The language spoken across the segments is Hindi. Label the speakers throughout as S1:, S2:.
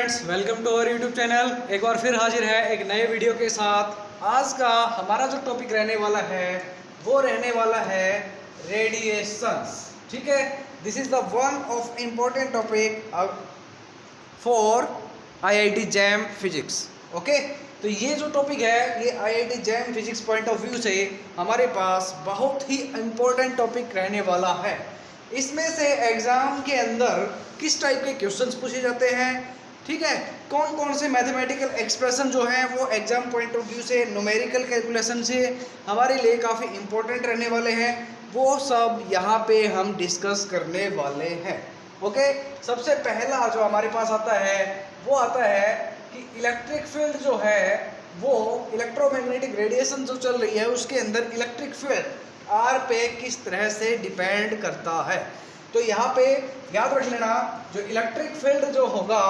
S1: Friends, welcome to our YouTube channel. एक बार फिर हाजिर है एक नए वीडियो के साथ। आज का हमारा जो टॉपिक रहने वाला है वो रहने वाला है रेडिएशंस। ठीक है, this is the one of important topic for IIT jam physics. Okay, तो ये जो टॉपिक है ये IIT jam physics point of view से हमारे पास बहुत ही इम्पोर्टेंट टॉपिक रहने वाला है। इसमें से एग्जाम के अंदर किस टाइप के क्वेश्चंस पूछे जाते हैं, ठीक है, कौन कौन से मैथमेटिकल एक्सप्रेशन जो हैं वो एग्जाम पॉइंट ऑफ व्यू से, न्यूमेरिकल कैलकुलेशन से हमारे लिए काफ़ी इंपॉर्टेंट रहने वाले हैं, वो सब यहाँ पे हम डिस्कस करने वाले हैं। ओके, सबसे पहला जो हमारे पास आता है वो आता है कि इलेक्ट्रिक फील्ड जो है वो इलेक्ट्रोमैग्नेटिक रेडिएशन जो चल रही है उसके अंदर इलेक्ट्रिक फील्ड आर पे किस तरह से डिपेंड करता है। तो यहाँ पे याद रख लेना, जो इलेक्ट्रिक फील्ड जो होगा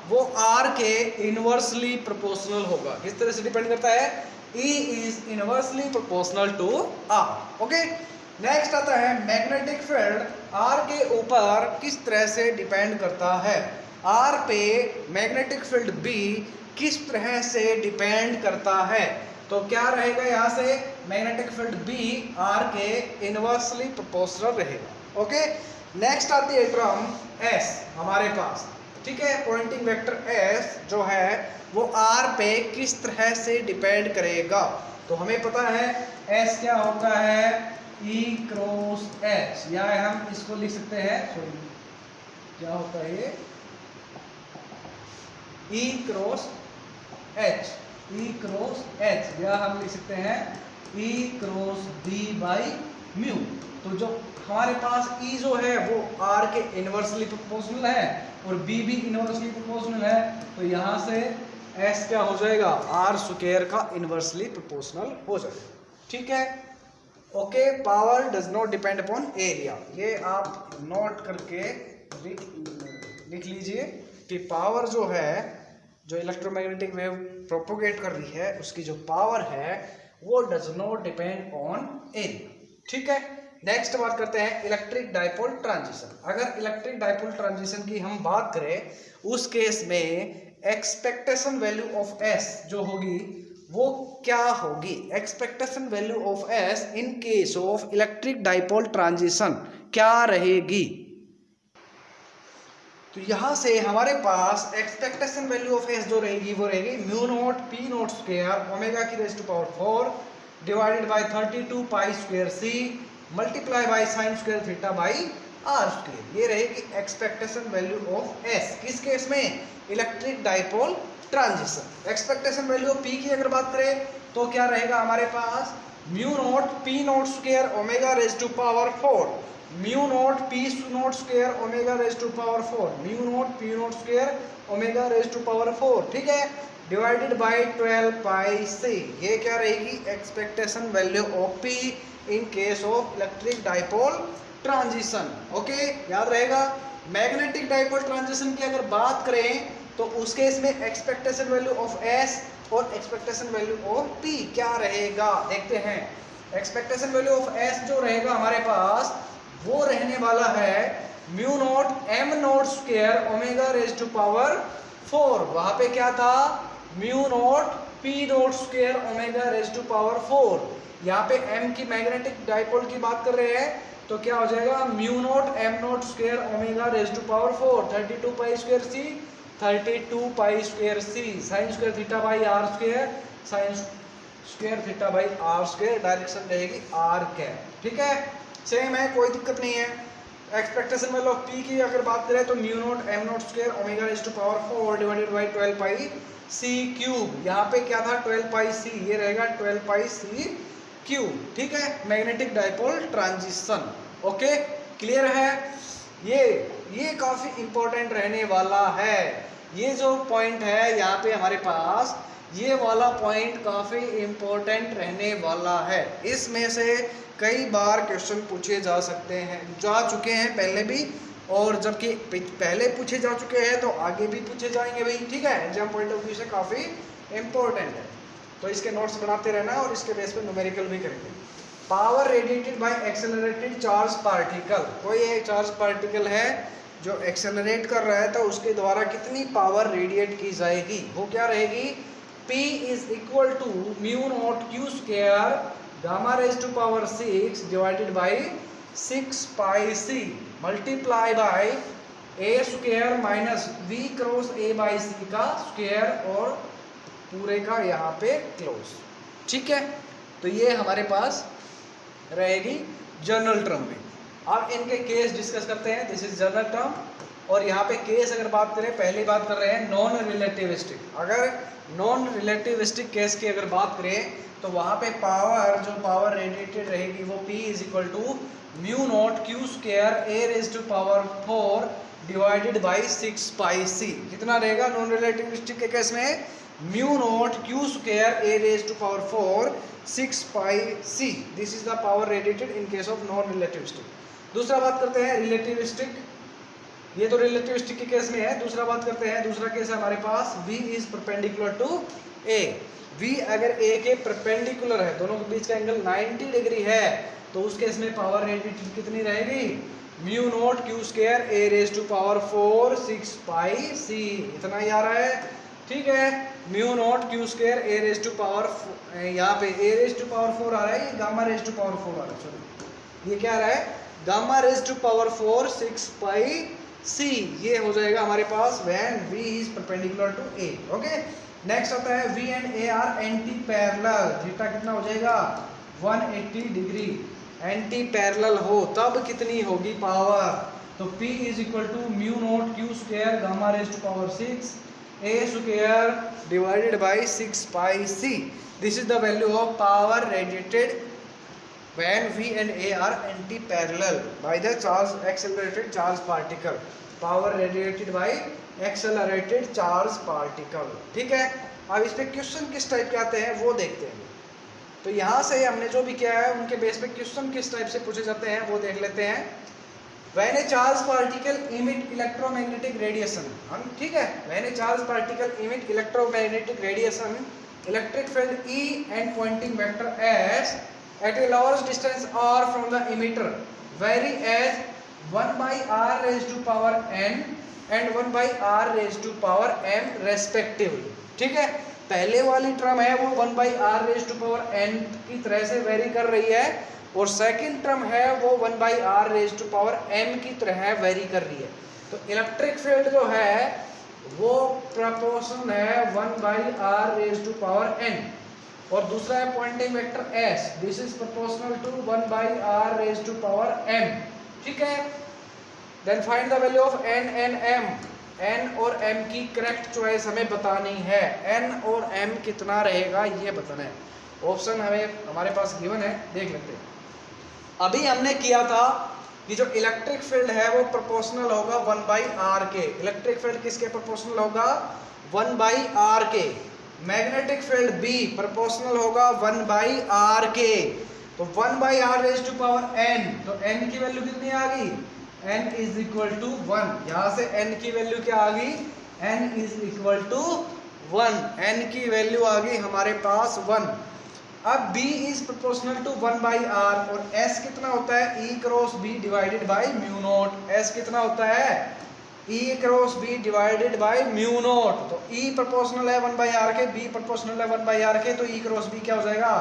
S1: वो आर के इनवर्सली प्रोपोर्शनल होगा। किस तरह से डिपेंड करता है? E is inversely proportional to R. Okay, next आता है मैग्नेटिक फील्ड आर के ऊपर किस तरह से डिपेंड करता है। आर पे मैग्नेटिक फील्ड बी किस तरह से डिपेंड करता है। तो क्या रहेगा यहाँ से? मैग्नेटिक फील्ड बी आर के इनवर्सली प्रोपोर्शनल रहेगा। ओके, नेक्स्ट आती है टर्म एस हमारे पास। ठीक है, पॉइंटिंग वेक्टर एस जो है वो आर पे किस तरह से डिपेंड करेगा। तो हमें पता है एस क्या होता है, ई क्रॉस एच, या हम इसको लिख सकते हैं, सॉरी क्या होता है ये, ई क्रॉस एच, ई क्रॉस एच, या हम लिख सकते हैं ई क्रॉस बी बाई म्यू। तो जो हमारे पास ई जो है वो आर के इनवर्सली प्रोपोर्शनल है और बी भी इनवर्सली प्रोपोर्शनल है, तो यहाँ से एस क्या हो जाएगा, आर स्क्वायर का इनवर्सली प्रोपोर्शनल हो जाएगा। ठीक है, okay, power does not depend upon area, ये आप नोट करके लिख लीजिए कि पावर जो है, जो इलेक्ट्रोमैग्नेटिक वेव प्रोपोगेट कर रही है उसकी जो पावर है वो does not depend on area. ठीक है, नेक्स्ट बात करते हैं इलेक्ट्रिक डाइपोल ट्रांजिशन। अगर इलेक्ट्रिक डाइपोल ट्रांजिशन की हम बात करें उस केस में एक्सपेक्टेशन वैल्यू ऑफ एस जो होगी वो क्या होगी। Expectation value of S in case of electric dipole transition क्या रहेगी। तो यहाँ से हमारे पास एक्सपेक्टेशन वैल्यू ऑफ एस जो रहेगी वो रहेगी mu naught P naught square omega की raise to power 4 divided by 32 pi square C multiply by sine square theta by are square. ये रहेगी एक्सपेक्टेशन वैल्यू ऑफ एस किस केस में, electric dipole transition. Expectation value of P की अगर बात करें तो क्या रहेगा हमारे पास, mu naught P naught square omega raise to power 4, mu naught P naught square omega raise to power 4, mu naught P naught square omega raise to power 4। ठीक है, डिवाइडेड बाय 12 पाई सी। ये क्या रहेगी, expectation value of P in case of electric dipole transition. Okay, याद रहेगा। मैग्नेटिक डाइपोल ट्रांजिशन की अगर बात करें तो उस केस में एक्सपेक्टेशन वैल्यू ऑफ एस और एक्सपेक्टेशन वैल्यू ऑफ पी क्या रहेगा, देखते हैं। एक्सपेक्टेशन वैल्यू ऑफ एस जो रहेगा हमारे पास वो रहने वाला है mu naught M naught square omega raise to power 4। वहां पे क्या था, mu naught P naught square omega raise to power 4। यहाँ पे m की मैग्नेटिक डाइपोल की बात कर रहे हैं तो क्या हो जाएगा, mu naught M naught square omega raise to power 4 32 pi square c 32 pi square c sine square theta by are square sine square theta by are square, direction रहेगी आर कैप। ठीक है, सेम है, कोई दिक्कत नहीं है। एक्सपेक्टेशन वैल्यू ऑफ पी की अगर बात करें तो mu naught M naught square omega raise to power 4 divided by 12 pi c cube. यहाँ पे क्या था, 12 पाई सी, ये रहेगा 12 पाई सी क्यूब। ठीक है, magnetic dipole transition. Okay, clear है। ये काफी इंपॉर्टेंट रहने वाला है। ये जो पॉइंट है यहाँ पे हमारे पास, ये वाला पॉइंट काफी इंपॉर्टेंट रहने वाला है। इसमें से कई बार क्वेश्चन पूछे जा सकते हैं, जा चुके हैं पहले भी, और जबकि पहले पूछे जा चुके हैं तो आगे भी पूछे जाएंगे भाई। ठीक है, एग्जाम पॉइंट ऑफ व्यू से काफी इंपॉर्टेंट है, तो इसके नोट्स बनाते रहना और इसके बेस पे न्यूमेरिकल भी करेंगे। Power radiated by accelerated charge particle. कोई एक चार्ज पार्टिकल है जो एक्सेलरेट कर रहा है तो उसके द्वारा कितनी पावर रेडिएट की जाएगी, वो क्या रहेगी, P is equal to mu naught Q square gamma raise to power 6 divided by 6 pi C multiply by A square minus V cross A by C का स्क्वायर और पूरे का यहाँ पे क्लोज। ठीक है, तो ये हमारे पास रहेगी जनरल टर्म में। अब इनके केस डिस्कस करते हैं। दिस इज जनरल टर्म, और यहाँ पे केस अगर बात करें, पहली बात कर रहे हैं नॉन रिलेटिविस्टिक। अगर नॉन रिलेटिविस्टिक केस की अगर बात करें तो वहाँ पे पावर, जो पावर रेडिएटेड रहेगी वो P is equal to mu naught Q square a raise to power 4 divided by 6 pi c. कितना रहेगा नॉन रिलेटिविस्टिक के केस में, mu naught Q square a raise to power 4 6 pi c. This is the power radiated in case of non relativistic. दूसरा बात करते हैं रिलेटिविस्टिक, ये तो रिलेटिविस्टिक के केस में है। दूसरा बात करते हैं, दूसरा केस है हमारे पास V is perpendicular to A। V अगर A के परपेंडिकुलर है, दोनों के बीच का एंगल 90 डिग्री है, तो उस केस में पावर रेडिएटेड कितनी रहेगी, mu naught Q square a raise to power 4 6 pi c. इतना ही आ रहा है। ठीक है, mu naught Q square a raise to power, यहाँ पे ए रेज टू पावर 4 आ रहा है, ये गामा रेज टू पावर 4 आ रहा है, सॉरी ये क्या आ रहा है, gamma raise to power 4 6 pi c. ये हो जाएगा हमारे पास when V is perpendicular to A। Okay, next आता है V and A are anti parallel. Theta कितना हो जाएगा 180 डिग्री। एंटी पैरेलल हो तब कितनी होगी पावर, तो P is equal to mu naught Q square gamma raise to power 6 A square divided by 6 pi c. This is the value of power radiated when V and A are anti-parallel by the charge accelerated charge particle, power radiated by accelerated charge particle। ठीक है, अब इस पे क्वेश्चन किस टाइप के आते हैं वो देखते हैं। तो यहाँ से हमने जो भी किया है उनके बेस पे क्वेश्चन किस टाइप से पूछे जाते हैं वो देख लेते हैं। when a charge particle emit electromagnetic radiation, हम ठीक है, when a charge particle emit electromagnetic radiation, electric field E and pointing vector S at a large distance r from the emitter vary as 1 by r raised to power n and 1 by r raised to power m respectively। ठीक है, पहले वाली टर्म है वो 1 by r raised to power n की तरह से वेरी कर रही है, और सेकंड टर्म है वो 1 by r raised to power m की तरह वेरी कर रही है। तो इलेक्ट्रिक फील्ड जो है वो प्रोपोर्शन है 1 by r raised to power n, और दूसरा है Poynting vector S, this is proportional to 1 by r raise to power m। ठीक है, then find the value of n and m। n और m की करेक्ट चॉइस हमें बतानी है। n और m कितना रहेगा ये बताना है। ऑप्शन हमारे पास गिवन है, देख लेते हैं। अभी हमने किया था कि जो इलेक्ट्रिक फील्ड है वो प्रोपोर्शनल होगा 1 by r के। इलेक्ट्रिक फील्ड किसके प्रोपोर्शनल होगा, 1 by r के। मैग्नेटिक फील्ड B प्रोपोर्शनल होगा 1 by r के। तो 1 by r raise to power n, तो n की वैल्यू कितनी आ गई, n इज इक्वल टू 1। यहाँ से n की वैल्यू क्या आ गई, n is equal to 1। n की वैल्यू आ गई हमारे पास 1। अब B is proportional to 1 by r, और S कितना होता है, E cross B divided by mu naught. S कितना होता है, E cross B divided by mu naught. तो E प्रोपोर्शनल है 1 by r के, B प्रोपोर्शनल है 1 by r के, तो E क्रॉस B क्या हो जाएगा,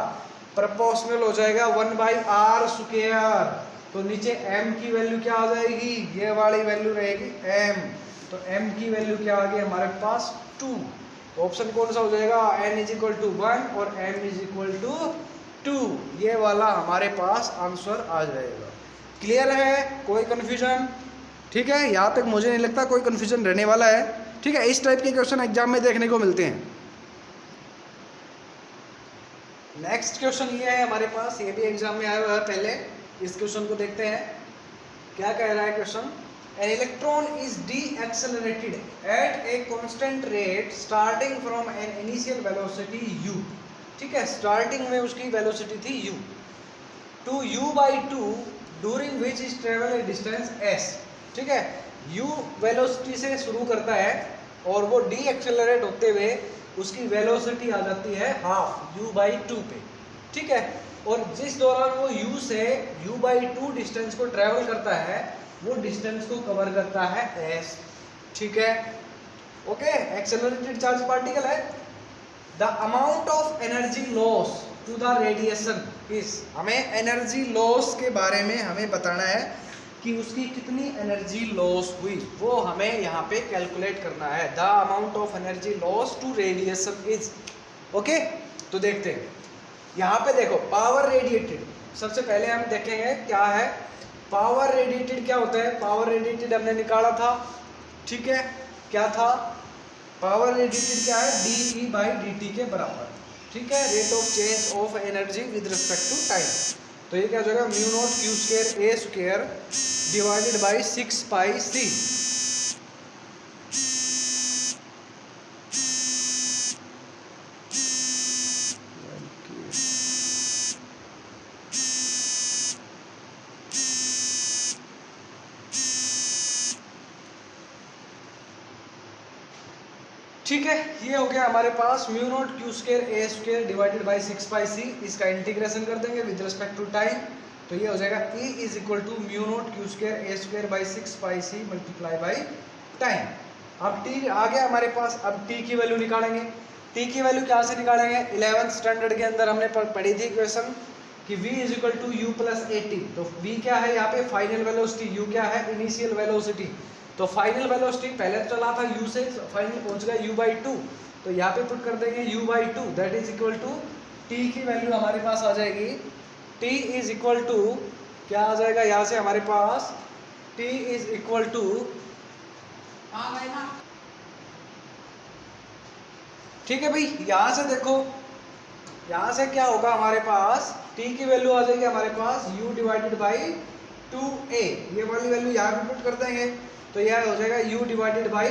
S1: प्रोपोर्शनल हो जाएगा 1 by r स्क्वायर। तो नीचे m की वैल्यू क्या आ जाएगी, ये वाली वैल्यू रहेगी m। तो m की वैल्यू क्या आ गई हमारे पास 2। ऑप्शन कौन सा हो जाएगा, n इज इक्वल टू 1 और m इज इक्वल टू 2। ये वाला हमारे पास आंसर आ जाएगा। क्लियर है, कोई कंफ्यूजन? ठीक है, यहाँ तक मुझे नहीं लगता कोई कंफ्यूजन रहने वाला है। ठीक है, इस टाइप के क्वेश्चन एग्जाम में देखने को मिलते हैं। नेक्स्ट क्वेश्चन ये है हमारे पास, ये भी एग्जाम में आया हुआ है पहले। इस क्वेश्चन को देखते हैं, क्या कह रहा है question. An electron is de accelerated at a constant rate starting from an initial velocity u। ठीक है, स्टार्टिंग में उसकी वेलोसिटी थी u to u/2 during which is travel a distance s। ठीक है, u वेलोसिटी से शुरू करता है और वो डी एक्सेलरेट होते हुए उसकी वेलोसिटी आ जाती है हाफ u/2 पे। ठीक है, और जिस दौरान वो u से u/2 डिस्टेंस को ट्रेवल करता है वो डिस्टेंस को कवर करता है s, ठीक है। ओके, एक्सेलरेटेड चार्ज पार्टिकल है। The amount of energy loss to the radiation is, हमें एनर्जी लॉस के बारे में हमें बताना है कि उसकी कितनी एनर्जी लॉस हुई, वो हमें यहाँ पे कैलकुलेट करना है। The amount of energy loss to radiation is, okay. तो देखते हैं यहाँ पे, देखो पावर रेडिएटेड, सबसे पहले हम देखेंगे क्या है पावर रेडिएटेड। क्या होता है पावर रेडिएटेड, हमने निकाला था, ठीक है। क्या था पावर रेडिएटेड, क्या है dE/dt के बराबर, ठीक है, rate of change of energy with respect to time. तो ये क्या हो जाएगा mu naught Q square A square divided by 6 pi C. ठीक है, ये हो गया हमारे पास mu naught Q square A square divided by 6 pi C. इसका इंटीग्रेशन कर देंगे विद रिस्पेक्ट टू टाइम, तो ये हो जाएगा E is equal to mu naught Q square A square by 6 pi C multiply by time. अब t आ गया हमारे पास, अब t की वैल्यू निकालेंगे। t की वैल्यू क्या से निकालेंगे, 11th स्टैंडर्ड के अंदर हमने पढ़ी थी क्वेश्चन कि v is equal to u plus a t. तो v क्या है यहाँ पे फाइनल वेलोसिटी, u क्या है इनिशियल वेलोसिटी। तो फाइनल वेलोसिटी पहले तो चला था u से, फाइनल पहुंच गया u/2, तो यहाँ पे पुट कर देंगे u/2 that is equal to t की वैल्यू हमारे पास आ जाएगी, t इज इक्वल टू क्या आ जाएगा यहाँ से हमारे पास, t इज इक्वल टू ठीक है भाई। यहाँ से देखो, यहाँ से क्या होगा हमारे पास, t की वैल्यू आ जाएगी हमारे पास u डिवाइडेड बाई 2a, ये वाली वैल्यू यहाँ पे पुट कर देंगे, तो यह हो जाएगा u डिवाइडेड बाई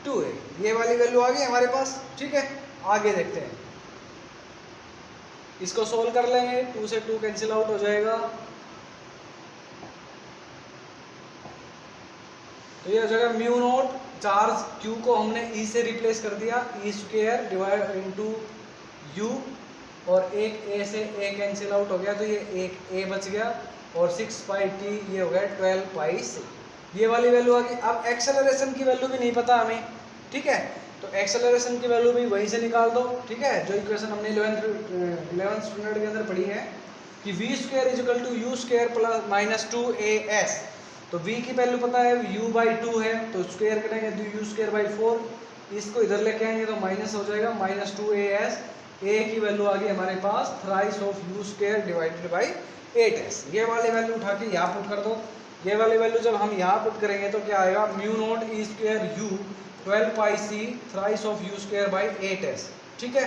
S1: 2a, ये वाली वैल्यू आ गई हमारे पास, ठीक है। आगे देखते हैं, इसको सोल्व कर लेंगे, 2 से 2 कैंसिल आउट हो जाएगा, तो ये हो जाएगा म्यू नॉट, चार्ज q को हमने e से रिप्लेस कर दिया, e square divide into u, और एक a से a कैंसिल आउट हो गया, तो ये एक a बच गया, और 6 पाई t ये हो गया 12 पाई c, ये वाली वैल्यू आ गई। अब एक्सेलरेशन की वैल्यू भी नहीं पता हमें, ठीक है, तो एक्सेलरेशन की वैल्यू भी वहीं से निकाल दो, ठीक है, जो इक्वेशन हमने 11th स्टैंडर्ड के अंदर पढ़ी है कि v square is equal to u square plus minus 2as। तो v की वैल्यू पता है u/2 है, तो स्क्वायर करेंगे तो u स्क्वायर बाई 4, इसको इधर लेके आएंगे तो माइनस हो जाएगा -2as। a की वैल्यू आ गई हमारे पास thrice of u square divided by 8s। ये वाली वैल्यू उठा के यहाँ पुट कर दो, ये वाली वैल्यू जब हम यहाँ पुट करेंगे तो क्या आएगा, mu naught e square u 12 pi c thrice of u square by 8s, ठीक है।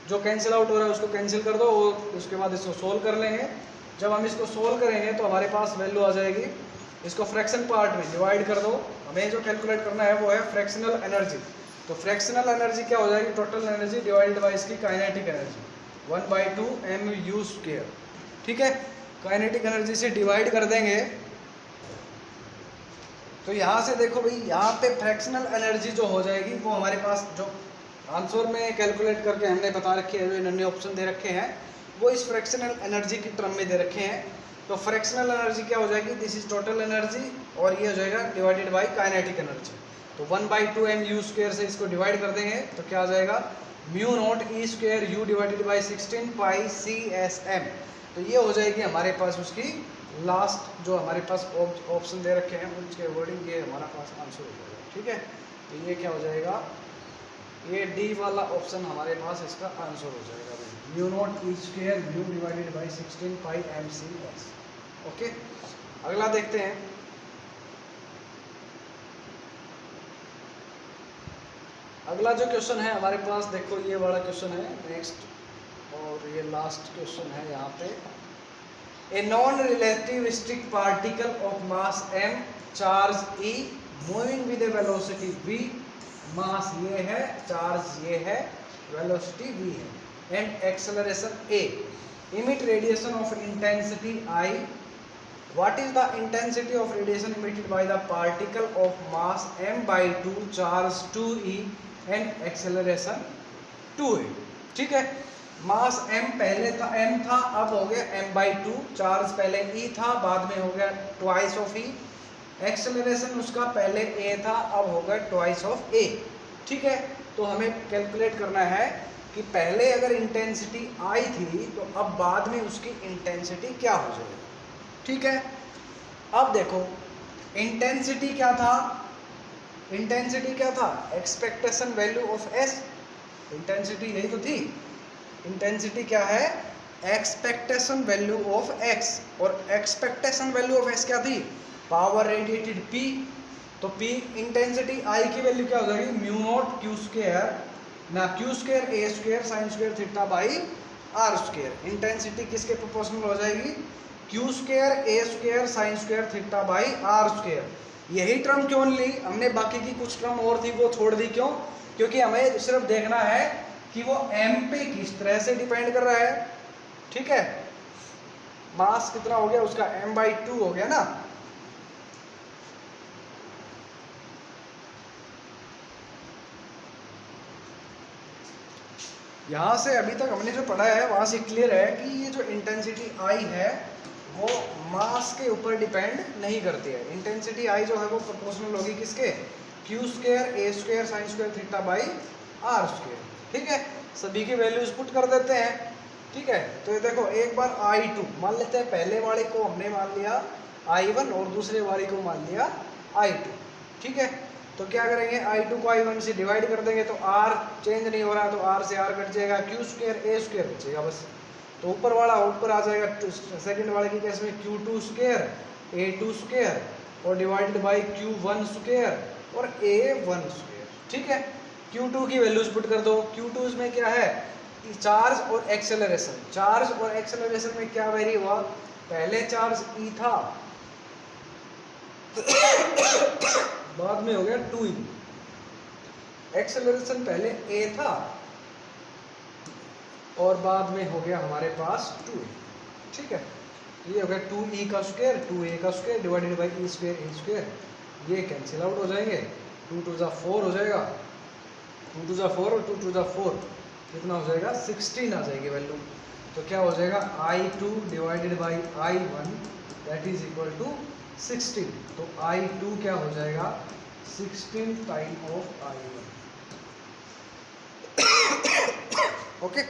S1: जो कैंसिल आउट हो रहा है उसको कैंसिल कर दो, और उसके बाद इसको सोल्व कर लेंगे। जब हम इसको सोल्व करेंगे तो हमारे पास वैल्यू आ जाएगी, इसको फ्रैक्शन पार्ट में डिवाइड कर दो, हमें जो कैलकुलेट करना है वो है फ्रैक्शनल एनर्जी। तो फ्रैक्शनल एनर्जी क्या हो जाएगी, टोटल एनर्जी डिवाइडेड बाई इसकी काइनेटिक एनर्जी 1/2 mu स्क्वायर, ठीक है। काइनेटिक एनर्जी से डिवाइड कर देंगे, तो यहाँ से देखो भाई, यहाँ पे फ्रैक्शनल एनर्जी जो हो जाएगी वो हमारे पास जो आंसर में कैलकुलेट करके हमने बता रखे हैं, जो इन्होंने ऑप्शन दे रखे हैं वो इस फ्रैक्शनल एनर्जी की टर्म में दे रखे हैं। तो फ्रैक्शनल एनर्जी क्या हो जाएगी, दिस इज टोटल एनर्जी, और ये हो जाएगा डिवाइडेड बाई काइनेटिक एनर्जी। तो 1/2 mu स्क्वायर से इसको डिवाइड कर देंगे तो क्या आ जाएगा, mu not e square u divided by 16 pi CSM। तो ये हो जाएगी हमारे पास उसकी लास्ट जो हमारे पास ऑप्शन दे रखे हैं उसके अकॉर्डिंग ये हमारा पास आंसर हो जाएगा, ठीक है। तो ये क्या हो जाएगा, ये डी वाला ऑप्शन हमारे पास इसका आंसर हो जाएगा, mu not e square u divided by 16 pi MCS, okay. अगला देखते हैं, अगला जो क्वेश्चन है हमारे पास, देखो ये वाला क्वेश्चन है नेक्स्ट, और ये लास्ट क्वेश्चन है यहाँ पे। A non relativistic particle of mass m, charge e, moving with A velocity v, मास ये है, चार्ज ये है, वेलोसिटी v है, and acceleration a, emit radiation of intensity I. What is the intensity of radiation emitted by the particle of mass m/2, charge 2e and acceleration 2a, ठीक है। मास m पहले था, m था, अब हो गया m/2, चार्ज पहले e था, बाद में हो गया ट्वाइस ऑफ e, एक्सेलरेशन उसका पहले a था, अब होगा ट्वाइस ऑफ a। ठीक है, तो हमें कैलकुलेट करना है कि पहले अगर इंटेंसिटी I थी तो अब बाद में उसकी इंटेंसिटी क्या हो जाएगी। ठीक है, अब देखो इंटेंसिटी क्या था, इंटेंसिटी क्या था, expectation value of s, intensity यही तो थी। इंटेंसिटी क्या है, एक्सपेक्टेशन वैल्यू ऑफ x, और एक्सपेक्टेशन वैल्यू ऑफ s क्या थी, पावर रेडिएटेड p। तो p इंटेंसिटी I की वैल्यू क्या हो जाएगी, म्यू नॉट q स्क्वायर ना q square a square sine square theta by r square. Intensity किसके प्रोपोर्शनल हो जाएगी, q square a square sine square theta by r square. यही टर्म क्यों ली हमने, बाकी की कुछ टर्म और थी वो छोड़ दी, क्यों, क्योंकि हमें सिर्फ देखना है कि वो m पे किस तरह से डिपेंड कर रहा है। ठीक है, मास कितना हो गया उसका, m/2 हो गया ना। यहां से अभी तक हमने जो पढ़ा है वहां से क्लियर है कि ये जो इंटेंसिटी I है वो मास के ऊपर डिपेंड नहीं करती है। इंटेंसिटी I जो है वो प्रोपोर्शनल होगी किसके, q square a square sine square theta by r square. ठीक है, सभी की वैल्यूज पुट कर देते हैं। ठीक है, तो ये देखो एक बार I2 मान लेते हैं, पहले वाले को हमने मान लिया I1 और दूसरे वाले को मान लिया I2। ठीक है, तो क्या करेंगे, I2 को I1 से डिवाइड कर देंगे तो R चेंज नहीं हो रहा, तो R से R कट जाएगा, q स्क्वायर a स्क्वायर बचेगा बस। तो ऊपर वाला ऊपर आ जाएगा, सेकंड वाले की केस में q2 स्क्वायर a2 स्क्वायर और डिवाइडेड बाई q1 स्क्वायर और a1 स्क्वायर। ठीक है, q2 की वैल्यूज पुट कर दो। q2 में क्या है, चार्ज और एक्सेलरेशन। चार्ज और एक्सेलरेशन में क्या वेरी हुआ, पहले चार्ज E था बाद में हो गया 2E। एक्सेलरेशन पहले A था और बाद में हो गया हमारे पास 2E। ठीक है, ये हो गया 2E का स्क्वायर 2A का square divided by E square A square, ये कैंसिल आउट हो जाएंगे, 2 टू 4 हो जाएगा, 2 टू 4 और 2 टू 4 कितना हो जाएगा, 16 आ जाएगी वैल्यू। तो क्या हो जाएगा, I2 divided by I1 that is equal to 16। तो I2 क्या हो जाएगा, 16 टाइम ऑफ I1। ओके